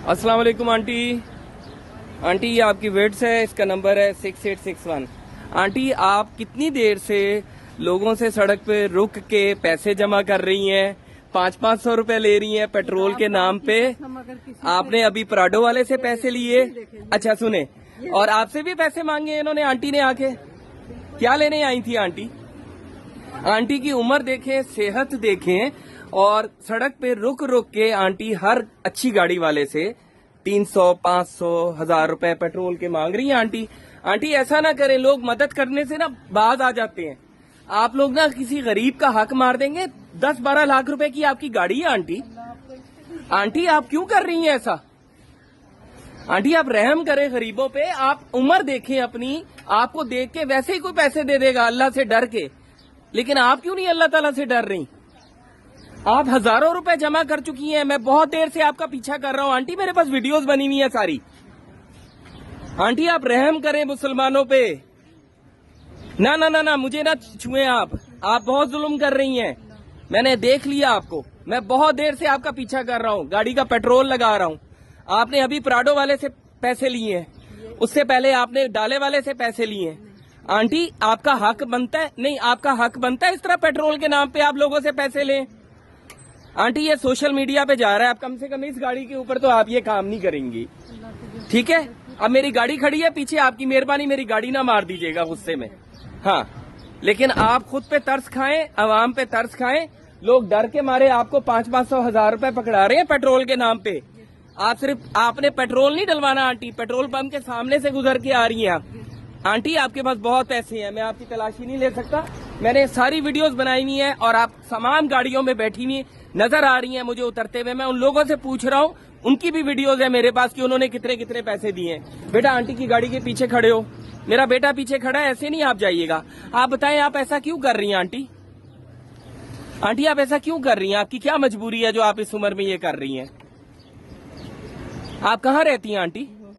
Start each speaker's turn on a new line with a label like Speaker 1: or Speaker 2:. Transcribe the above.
Speaker 1: अस्सलाम वालेकुम aunty. Aunty ये आपकी वेट्स है, इसका नंबर है 6861। आंटी आप कितनी देर से लोगों से सड़क पे रुक के पैसे जमा कर रही हैं, 500-500 रुपए ले रही हैं पेट्रोल के नाम पे। आपने अभी पराडो वाले से पैसे लिए, अच्छा सुने, और आपसे भी पैसे मांगे इन्होंने आंटी ने आके। क्या लेने आई थी आंटी? आंटी की उम्र देखें, सेहत देखें, और सड़क पे रुक रुक के आंटी हर अच्छी गाड़ी वाले से 300, 500, 1000 रुपए पेट्रोल के मांग रही है आंटी। आंटी ऐसा ना करें, लोग मदद करने से ना बाज आ जाते हैं। आप लोग ना किसी गरीब का हक मार देंगे। 10-12 लाख रुपए की आपकी गाड़ी है आंटी। आंटी आप क्यों कर रही हैं ऐसा? आंटी आप रहम करें गरीबों पे। आप उम्र देखें अपनी, आपको देख के वैसे ही कोई पैसे दे देगा अल्लाह से डर के, लेकिन आप क्यों नहीं अल्लाह ताला से डर रही? आप हजारों रुपए जमा कर चुकी हैं। मैं बहुत देर से आपका पीछा कर रहा हूं आंटी, मेरे पास वीडियोस बनी हुई है सारी। आंटी आप रहम करें मुसलमानों पे। ना ना ना ना, मुझे ना छुए आप बहुत जुल्म कर रही हैं। मैंने देख लिया आपको, मैं बहुत देर से आपका पीछा कर रहा हूं, गाड़ी का पेट्रोल लगा रहा हूं। आपने अभी पराडो वाले से पैसे लिए हैं, उससे पहले आपने डाले वाले से पैसे लिए हैं। आंटी आपका हक बनता है, नहीं आपका हक बनता है इस तरह पेट्रोल के नाम पे आप लोगों से पैसे लें? आंटी ये सोशल मीडिया पे जा रहा है, आप कम से कम इस गाड़ी के ऊपर तो आप ये काम नहीं करेंगी, ठीक है? अब मेरी गाड़ी खड़ी है पीछे, आपकी मेहरबानी मेरी गाड़ी ना मार दीजिएगा गुस्से में। हाँ, लेकिन आप खुद पे तरस खाएं, अवाम पे तरस खाएं। लोग डर के मारे आपको 500-500, 1000 रुपए पकड़ा रहे हैं पेट्रोल के नाम पे। आप सिर्फ आपने पेट्रोल नहीं डलवाना आंटी, पेट्रोल पंप के सामने से गुजर के आ रही हैं आप। आंटी आपके पास बहुत पैसे हैं, मैं आपकी तलाशी नहीं ले सकता। मैंने सारी वीडियोस बनाई हुई हैं और आप तमाम गाड़ियों में बैठी हुई नजर आ रही हैं मुझे उतरते हुए। मैं उन लोगों से पूछ रहा हूँ, उनकी भी वीडियोस है मेरे पास कि उन्होंने कितने कितने पैसे दिए हैं। बेटा आंटी की गाड़ी के पीछे खड़े हो, मेरा बेटा पीछे खड़ा है, ऐसे नहीं आप जाइएगा। आप बताएं आप ऐसा क्यों कर रही हैं आंटी? आंटी आप ऐसा क्यों कर रही हैं? आपकी क्या मजबूरी है जो आप इस उम्र में ये कर रही हैं? आप कहाँ रहती हैं आंटी?